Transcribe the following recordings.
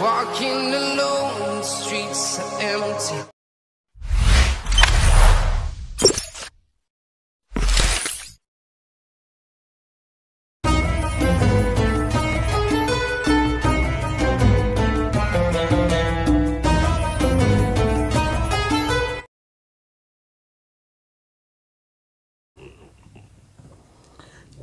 Walking alone, the streets are empty.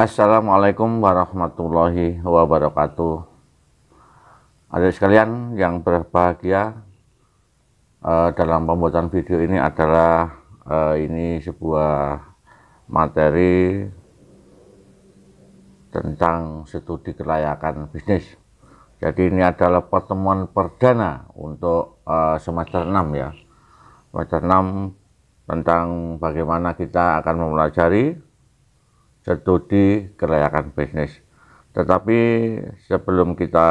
Assalamualaikum warahmatullahi wabarakatuh. Adik sekalian yang berbahagia, dalam pembuatan video ini adalah ini sebuah materi tentang studi kelayakan bisnis. Jadi ini adalah pertemuan perdana untuk semester 6 ya. Semester 6 tentang bagaimana kita akan mempelajari studi kelayakan bisnis. Tetapi sebelum kita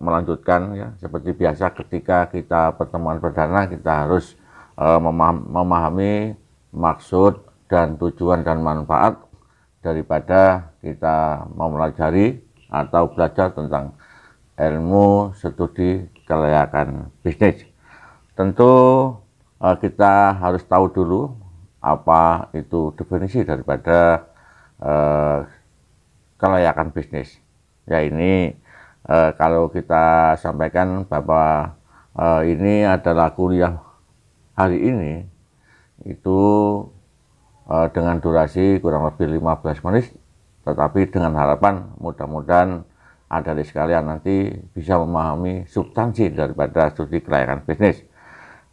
melanjutkan ya, seperti biasa ketika kita pertemuan perdana kita harus memahami maksud dan tujuan dan manfaat daripada kita mempelajari atau belajar tentang ilmu studi kelayakan bisnis. Tentu kita harus tahu dulu apa itu definisi daripada kelayakan bisnis. Ya ini kalau kita sampaikan bahwa ini adalah kuliah hari ini itu dengan durasi kurang lebih 15 menit, tetapi dengan harapan mudah-mudahan adik sekalian nanti bisa memahami substansi daripada studi kelayakan bisnis.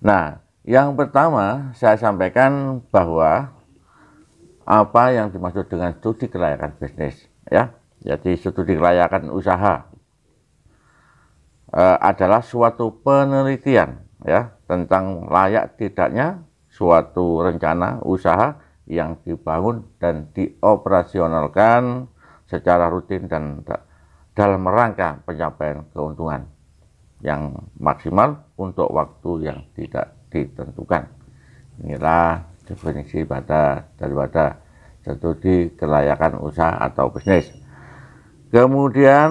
Nah, yang pertama saya sampaikan bahwa apa yang dimaksud dengan studi kelayakan bisnis ya. Jadi studi kelayakan usaha adalah suatu penelitian ya tentang layak tidaknya suatu rencana usaha yang dibangun dan dioperasionalkan secara rutin dan dalam rangka pencapaian keuntungan yang maksimal untuk waktu yang tidak ditentukan. Inilah definisi daripada studi kelayakan usaha atau bisnis. Kemudian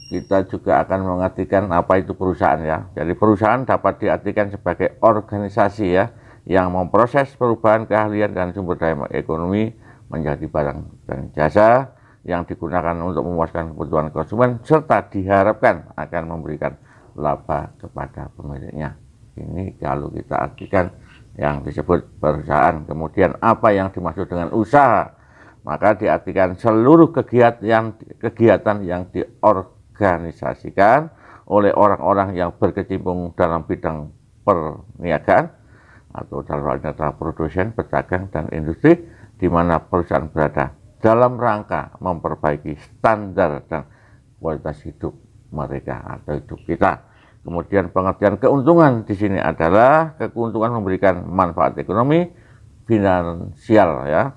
kita juga akan mengartikan apa itu perusahaan ya. Jadi perusahaan dapat diartikan sebagai organisasi ya yang memproses perubahan keahlian dan sumber daya ekonomi menjadi barang dan jasa yang digunakan untuk memuaskan kebutuhan konsumen serta diharapkan akan memberikan laba kepada pemiliknya. Ini kalau kita artikan yang disebut perusahaan. Kemudian apa yang dimaksud dengan usaha? Maka diartikan seluruh kegiatan yang diorganisasikan oleh orang-orang yang berkecimpung dalam bidang perniagaan atau dalam hal ini adalah produsen, pedagang, dan industri di mana perusahaan berada dalam rangka memperbaiki standar dan kualitas hidup mereka atau hidup kita. Kemudian pengertian keuntungan di sini adalah keuntungan memberikan manfaat ekonomi, finansial ya,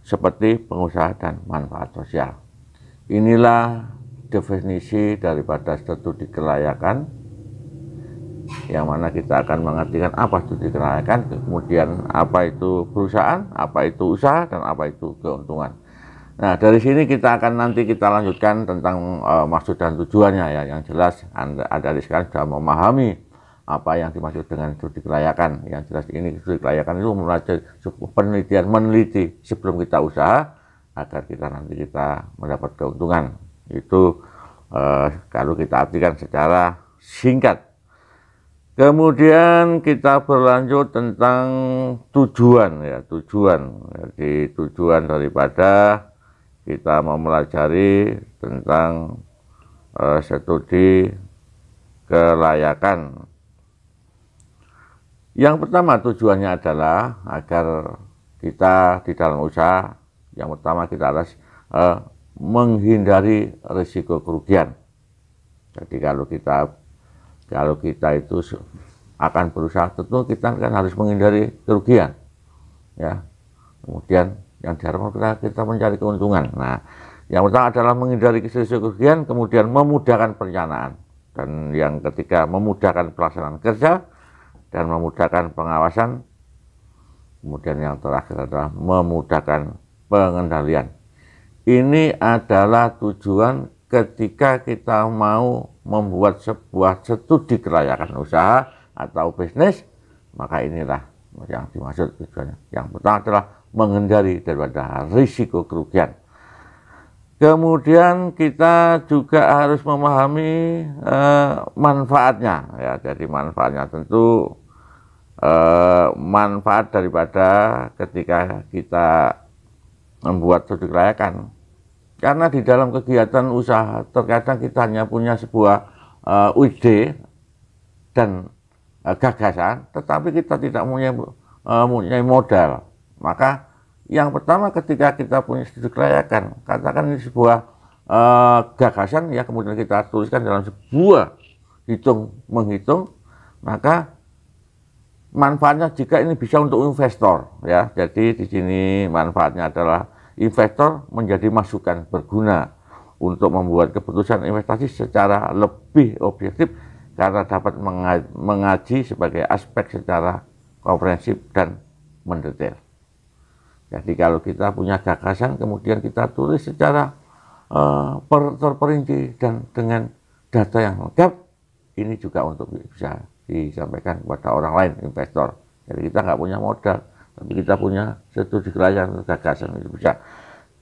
seperti pengusaha dan manfaat sosial. Inilah definisi daripada studi kelayakan, yang mana kita akan mengartikan apa studi kelayakan, kemudian apa itu perusahaan, apa itu usaha, dan apa itu keuntungan. Nah, dari sini kita lanjutkan tentang maksud dan tujuannya ya. Yang jelas ada sekarang sudah memahami apa yang dimaksud dengan studi kelayakan. Yang jelas ini studi kelayakan itu mempelajari penelitian, meneliti sebelum kita usaha agar kita mendapat keuntungan. Itu kalau kita artikan secara singkat. Kemudian kita berlanjut tentang tujuan ya, Jadi tujuan daripada kita mempelajari tentang studi kelayakan. Yang pertama tujuannya adalah agar kita di dalam usaha, yang pertama kita harus menghindari risiko kerugian. Jadi kalau kita itu akan berusaha, tentu kita kan harus menghindari kerugian. ya. Kemudian yang diharapkan kita mencari keuntungan. Nah, yang pertama adalah menghindari kerugian, kemudian memudahkan perencanaan, dan yang ketiga memudahkan pelaksanaan kerja dan memudahkan pengawasan. Kemudian yang terakhir adalah memudahkan pengendalian. Ini adalah tujuan ketika kita mau membuat sebuah studi kelayakan usaha atau bisnis, maka inilah yang dimaksud tujuannya. Yang pertama adalah menghindari daripada risiko kerugian. Kemudian kita juga harus memahami manfaatnya, ya. Jadi manfaatnya tentu manfaat daripada ketika kita membuat studi kelayakan. Karena di dalam kegiatan usaha terkadang kita hanya punya sebuah ide dan gagasan, tetapi kita tidak mempunyai modal. Maka yang pertama ketika kita punya studi kelayakan, katakan ini sebuah gagasan, ya, kemudian kita tuliskan dalam sebuah menghitung, maka manfaatnya jika ini bisa untuk investor, ya. Jadi di sini manfaatnya adalah investor menjadi masukan berguna untuk membuat keputusan investasi secara lebih objektif karena dapat mengaji sebagai aspek secara komprehensif dan mendetail. Jadi kalau kita punya gagasan kemudian kita tulis secara terperinci dan dengan data yang lengkap, ini juga untuk bisa disampaikan kepada orang lain, investor. Jadi kita nggak punya modal, tapi kita punya studi kelayakan gagasan, itu bisa.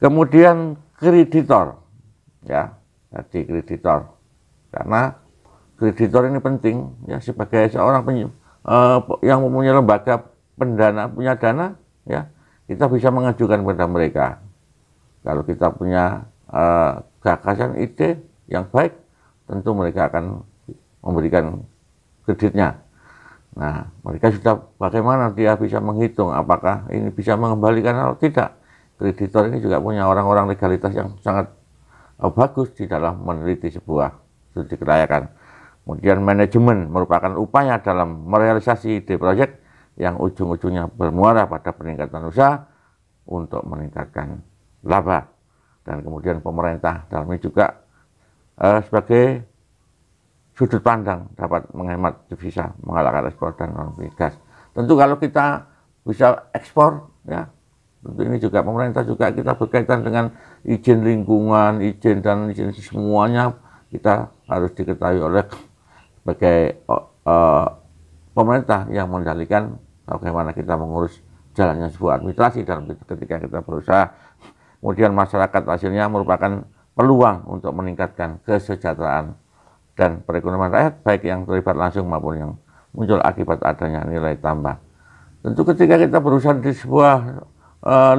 Kemudian kreditor, ya, jadi kreditor, karena kreditor ini penting, ya, sebagai seorang yang mempunyai lembaga pendana, punya dana, ya, kita bisa mengajukan kepada mereka. Kalau kita punya gagasan, ide yang baik, tentu mereka akan memberikan kreditnya. Nah, mereka sudah bagaimana dia bisa menghitung apakah ini bisa mengembalikan atau tidak. Kreditor ini juga punya orang-orang legalitas yang sangat bagus di dalam meneliti sebuah studi kelayakan. Kemudian manajemen merupakan upaya dalam merealisasi ide proyek yang ujung-ujungnya bermuara pada peningkatan usaha untuk meningkatkan laba. Dan kemudian pemerintah dalam ini juga sebagai sudut pandang dapat menghemat devisa, mengalahkan ekspor dan non migas. Tentu kalau kita bisa ekspor, ya, tentu ini juga pemerintah juga kita berkaitan dengan izin lingkungan, izin semuanya kita harus diketahui oleh sebagai pemerintah yang mengendalikan bagaimana kita mengurus jalannya sebuah administrasi dalam ketika kita berusaha. Kemudian masyarakat hasilnya merupakan peluang untuk meningkatkan kesejahteraan dan perekonomian rakyat, baik yang terlibat langsung maupun yang muncul akibat adanya nilai tambah. Tentu ketika kita berusaha di sebuah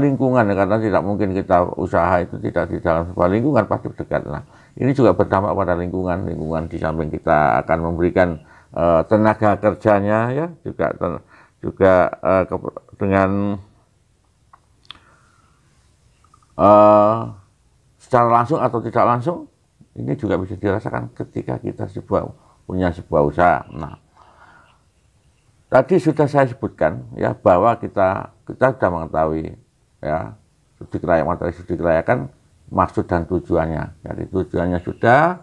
lingkungan, karena tidak mungkin kita usaha itu tidak di dalam sebuah lingkungan, pasti dekat. Nah, ini juga berdampak pada lingkungan di samping kita akan memberikan tenaga kerjanya, ya, juga dengan secara langsung atau tidak langsung. Ini juga bisa dirasakan ketika kita punya sebuah usaha. Nah, tadi sudah saya sebutkan, ya, bahwa kita sudah mengetahui, ya, studi kelayakan maksud dan tujuannya. Jadi tujuannya sudah,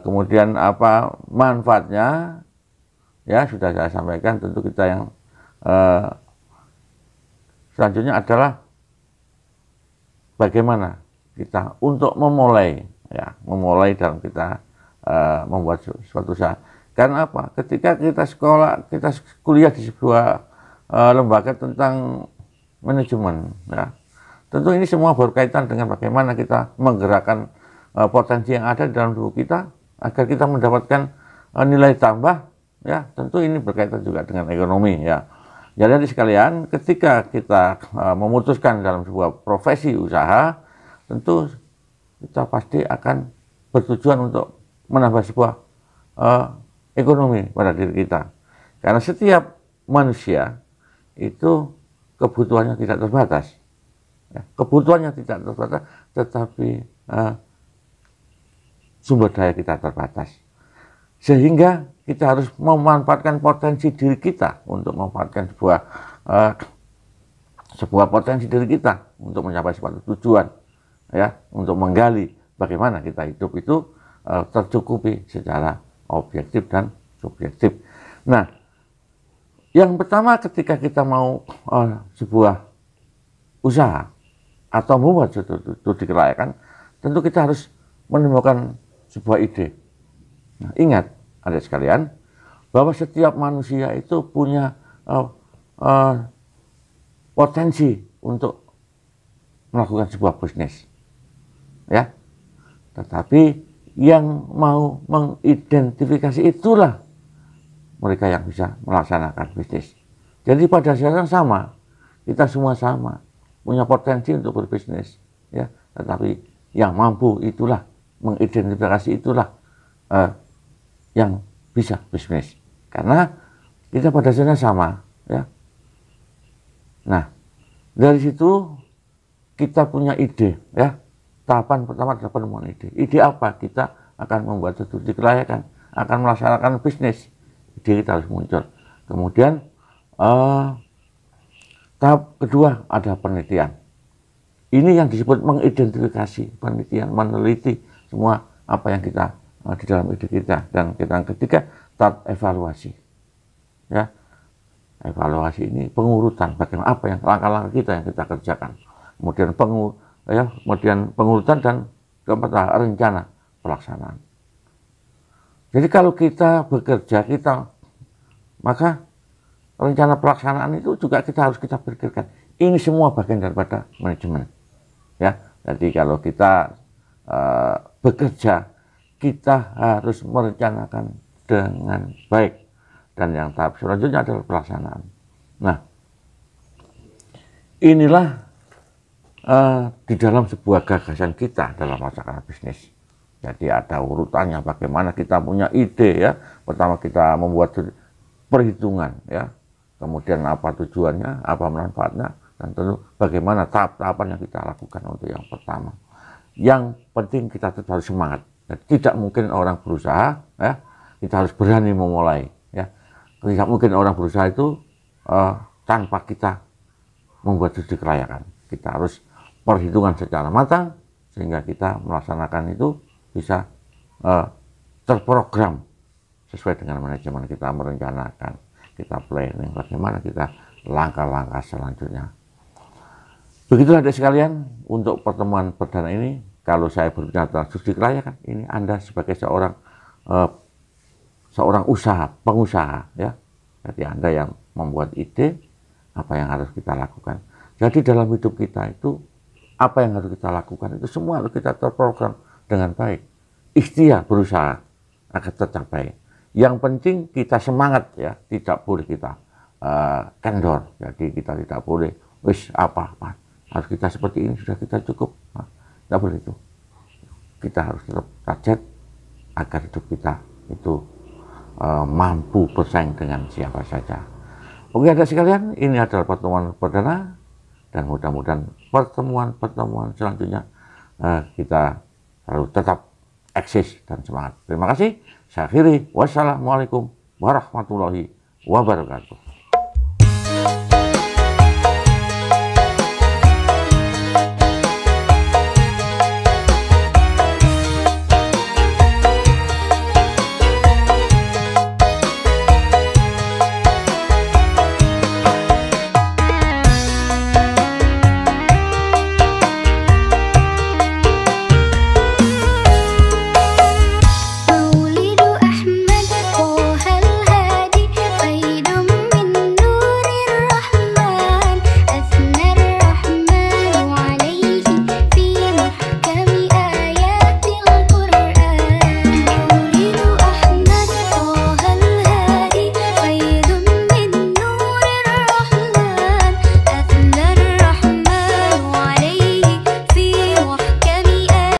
kemudian apa manfaatnya, ya, sudah saya sampaikan. Tentu kita yang selanjutnya adalah bagaimana kita untuk memulai dalam kita membuat suatu usaha. Karena apa? Ketika kita kuliah di sebuah lembaga tentang manajemen, ya, tentu ini semua berkaitan dengan bagaimana kita menggerakkan potensi yang ada di dalam tubuh kita agar kita mendapatkan nilai tambah, ya. Tentu ini berkaitan juga dengan ekonomi, ya. Jadi sekalian, ketika kita memutuskan dalam sebuah profesi usaha, tentu kita pasti akan bertujuan untuk menambah sebuah ekonomi pada diri kita. Karena setiap manusia itu kebutuhannya tidak terbatas. Ya, kebutuhannya tidak terbatas, tetapi sumber daya kita terbatas. Sehingga kita harus memanfaatkan potensi diri kita untuk memanfaatkan sebuah sebuah potensi diri kita untuk mencapai suatu tujuan, ya, untuk menggali bagaimana kita hidup itu tercukupi secara objektif dan subjektif. Nah, yang pertama ketika kita mau sebuah usaha atau membuat studi kelayakan, tentu kita harus menemukan sebuah ide. Nah, ingat adik sekalian, bahwa setiap manusia itu punya potensi untuk melakukan sebuah bisnis, ya. Tetapi yang mau mengidentifikasi itulah mereka yang bisa melaksanakan bisnis. Jadi pada dasarnya sama, kita semua sama, punya potensi untuk berbisnis, ya. Tetapi yang mampu itulah, mengidentifikasi itulah yang bisa bisnis. Karena kita pada dasarnya sama, ya. Nah, dari situ kita punya ide, ya. Tahapan pertama adalah penemuan ide. Ide apa? Kita akan membuat studi kelayakan, akan melaksanakan bisnis. Ide kita harus muncul. Kemudian tahap kedua ada penelitian. Ini yang disebut mengidentifikasi, penelitian, meneliti semua apa yang kita di dalam ide kita. Dan yang ketiga tahap evaluasi. Ya, evaluasi ini pengurutan bagaimana apa yang langkah-langkah kita yang kita kerjakan. Kemudian kemudian pengurutan dan keempat rencana pelaksanaan. Jadi kalau kita bekerja maka rencana pelaksanaan itu juga harus kita pikirkan. Ini semua bagian daripada manajemen. Ya, jadi kalau kita bekerja, kita harus merencanakan dengan baik. Dan yang tahap selanjutnya adalah pelaksanaan. Nah, inilah di dalam sebuah gagasan kita dalam melaksanakan bisnis. Jadi ada urutannya bagaimana kita punya ide, ya. Pertama kita membuat perhitungan, ya. Kemudian apa tujuannya, apa manfaatnya, dan tentu bagaimana tahap-tahapan yang kita lakukan untuk yang pertama. Yang penting kita tetap harus semangat. Jadi, tidak mungkin orang berusaha, ya. Kita harus berani memulai, ya. Tidak mungkin orang berusaha itu tanpa kita membuat studi kelayakan. Kita harus perhitungan secara matang sehingga kita melaksanakan itu bisa terprogram sesuai dengan manajemen kita merencanakan, kita planning bagaimana kita langkah-langkah selanjutnya. Begitulah adik sekalian untuk pertemuan perdana ini. Kalau saya berbicara tentang studi kelayakan, ini Anda sebagai seorang pengusaha, ya. Jadi Anda yang membuat ide apa yang harus kita lakukan. Jadi dalam hidup kita itu apa yang harus kita lakukan itu semua harus kita terprogram dengan baik. Ikhtiar berusaha agar tercapai. Yang penting kita semangat, ya, tidak boleh kita kendor. Jadi kita tidak boleh apa-apa harus kita seperti ini sudah kita cukup. Nah, tidak boleh itu. Kita harus tetap target agar hidup kita itu mampu bersaing dengan siapa saja. Oke adik sekalian, ini adalah pertemuan perdana. Dan mudah-mudahan pertemuan selanjutnya kita selalu tetap eksis dan semangat. Terima kasih. Saya akhiri. Wassalamualaikum warahmatullahi wabarakatuh.